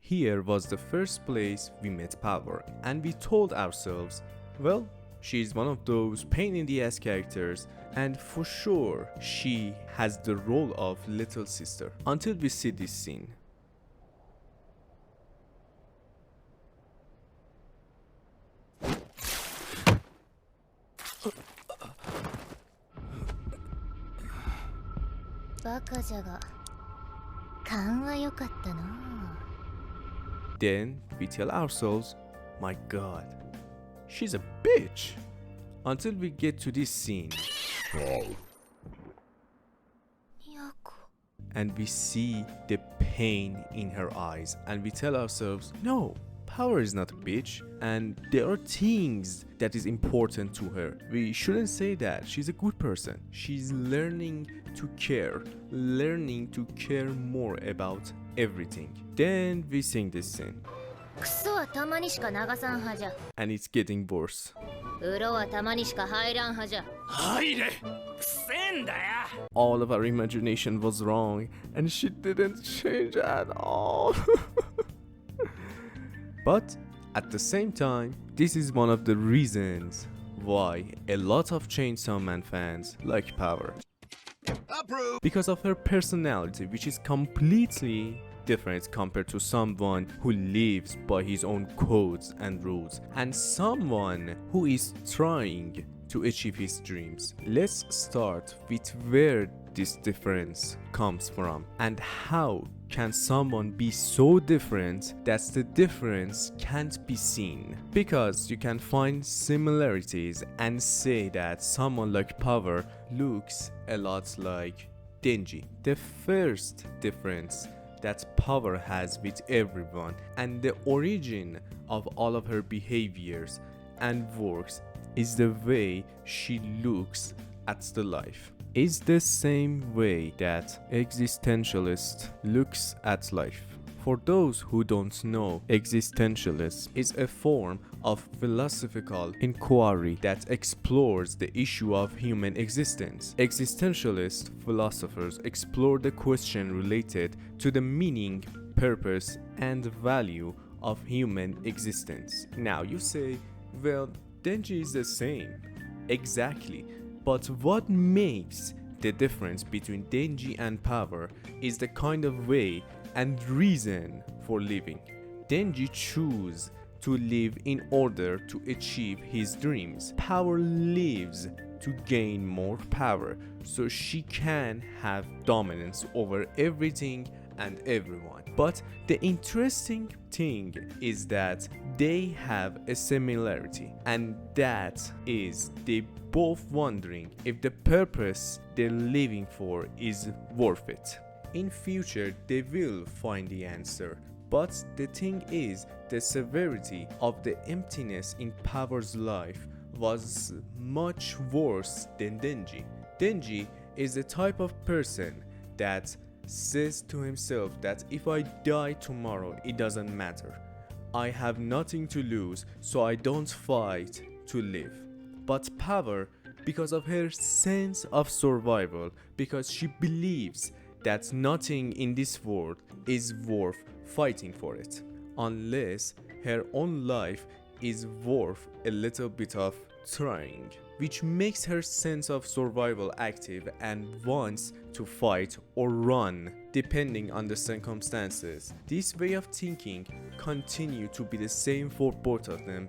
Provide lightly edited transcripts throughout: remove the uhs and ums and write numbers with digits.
Here was the first place we met Power, and we told ourselves, well, she's one of those pain in the ass characters, and for sure she has the role of little sister. Until we see this scene. Then we tell ourselves, my god, she's a bitch. Until we get to this scene. And we see the pain in her eyes, and we tell ourselves, no, Power is not a bitch, and there are things that is important to her. We shouldn't say that. She's a good person. She's learning to care more about everything. Then we sing this scene. And it's getting worse. All of our imagination was wrong, and she didn't change at all. But at the same time, this is one of the reasons why a lot of Chainsaw Man fans like Power. Because of her personality, which is completely different compared to someone who lives by his own codes and rules, and someone who is trying to achieve his dreams. Let's start with where this difference comes from, and how can someone be so different that the difference can't be seen? Because you can find similarities and say that someone like Power looks a lot like Denji. The first difference that Power has with everyone, and the origin of all of her behaviors and works, is the way she looks at the life. Is the same way that existentialist looks at life. For those who don't know, existentialism is a form of philosophical inquiry that explores the issue of human existence. Existentialist philosophers explore the question related to the meaning, purpose, and value of human existence. Now you say, well, Denji is the same. Exactly. But what makes the difference between Denji and Power is the kind of way and reason for living. Denji chooses to live in order to achieve his dreams. Power lives to gain more power so she can have dominance over everything and everyone. But the interesting thing is that they have a similarity, and that is they both wondering if the purpose they're living for is worth it. In future they will find the answer, but the thing is, the severity of the emptiness in Power's life was much worse than Denji. Denji is the type of person that says to himself that if I die tomorrow, it doesn't matter. I have nothing to lose, so I don't fight to live. But Power, because of her sense of survival, because she believes that nothing in this world is worth fighting for it, unless her own life is worth a little bit of trying, which makes her sense of survival active and wants to fight or run depending on the circumstances. This way of thinking continued to be the same for both of them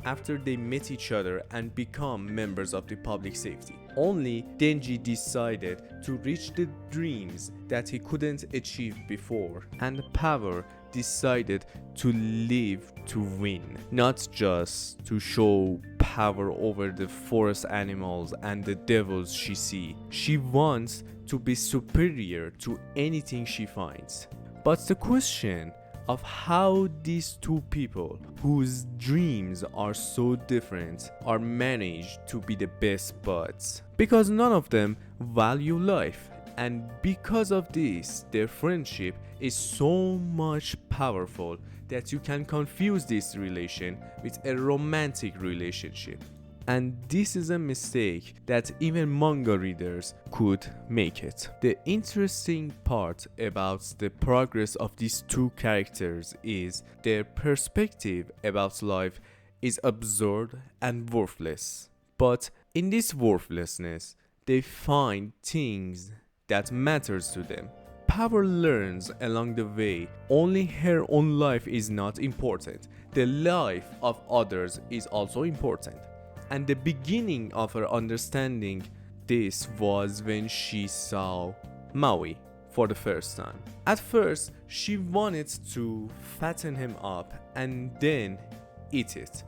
after they met each other and become members of the public safety. Only Denji decided to reach the dreams that he couldn't achieve before, and Power decided to live to win, not just to show power over the forest animals and the devils she sees. She wants to be superior to anything she finds. But the question of how these two people, whose dreams are so different, are managed to be the best buds, because none of them value life, and because of this their friendship is so much powerful that you can confuse this relation with a romantic relationship. And this is a mistake that even manga readers could make it. The interesting part about the progress of these two characters is their perspective about life is absurd and worthless. But in this worthlessness, they find things that matters to them. Power learns along the way only her own life is not important. The life of others is also important. And the beginning of her understanding this was when she saw Maui for the first time. At first, she wanted to fatten him up and then eat it.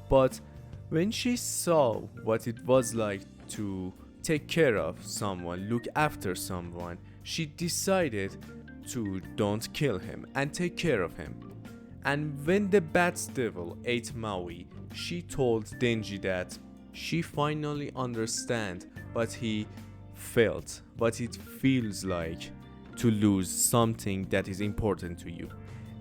But when she saw what it was like to take care of someone, look after someone, she decided to don't kill him and take care of him. And when the Bat Devil ate Maui, she told Denji that she finally understands what he felt, what it feels like to lose something that is important to you.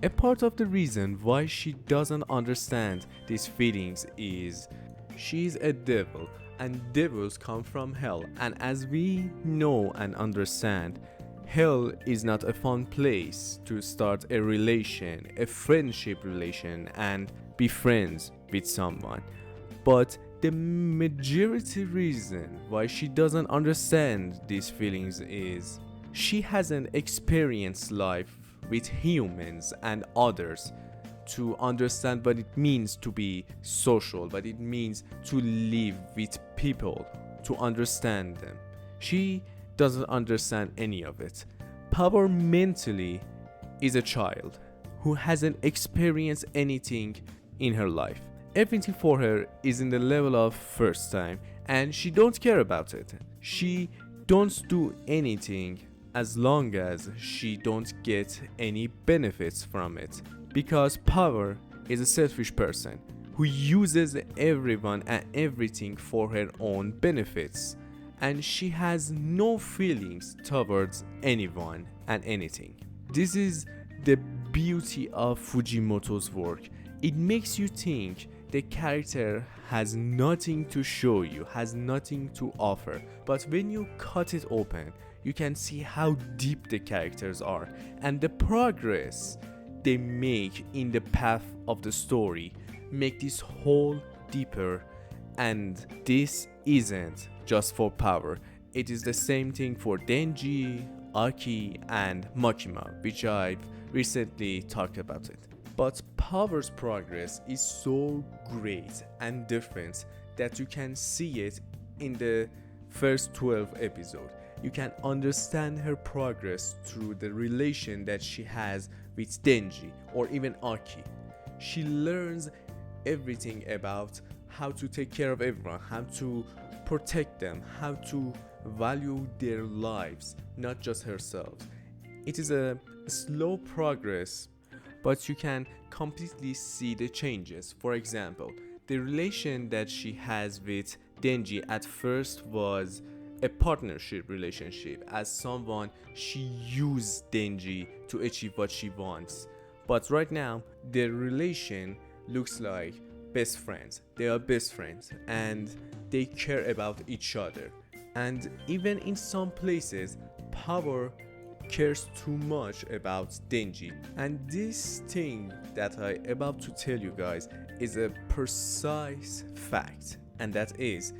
A part of the reason why she doesn't understand these feelings is she's a devil and devils come from hell, and as we know and understand, hell is not a fun place to start a relation, a friendship relation, and be friends with someone. But the majority reason why she doesn't understand these feelings is she hasn't experienced life with humans and others to understand what it means to be social, what it means to live with people, to understand them. She doesn't understand any of it. Power mentally is a child who hasn't experienced anything in her life. Everything for her is in the level of first time and she don't care about it. She don't do anything as long as she don't get any benefits from it, because Power is a selfish person who uses everyone and everything for her own benefits, and she has no feelings towards anyone and anything. This is the beauty of Fujimoto's work. It makes you think the character has nothing to show you, has nothing to offer, but when you cut it open, you can see how deep the characters are and the progress they make in the path of the story make this whole deeper. And this isn't just for Power, it is the same thing for Denji, Aki, and Makima, which I've recently talked about it. But Power's progress is so great and different that you can see it in the first 12 episodes. You can understand her progress through the relation that she has with Denji or even Aki. She learns everything about how to take care of everyone, how to protect them, how to value their lives, not just herself. It is a slow progress, but you can completely see the changes. For example, the relation that she has with Denji at first was a partnership relationship. As someone, she used Denji to achieve what she wants. But right now, their relation looks like best friends. They are best friends and they care about each other. And even in some places, Power cares too much about Denji. And this thing that I about to tell you guys is a precise fact, and that is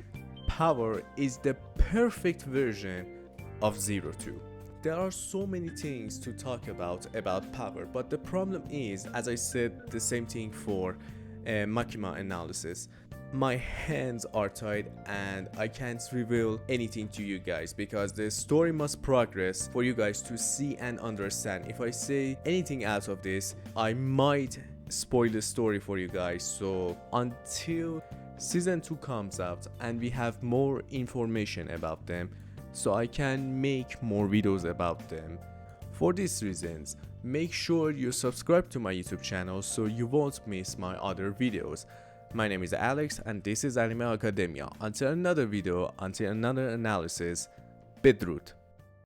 Power is the perfect version of 02. There are so many things to talk about Power, but the problem is, as I said the same thing for Makima analysis, my hands are tied and I can't reveal anything to you guys because the story must progress for you guys to see and understand. If I say anything out of this, I might spoil the story for you guys. So until season 2 comes out and we have more information about them, so I can make more videos about them. For these reasons, make sure you subscribe to my YouTube channel so you won't miss my other videos. My name is Alex and this is Anime Academia. Until another video, until another analysis, Bedroot.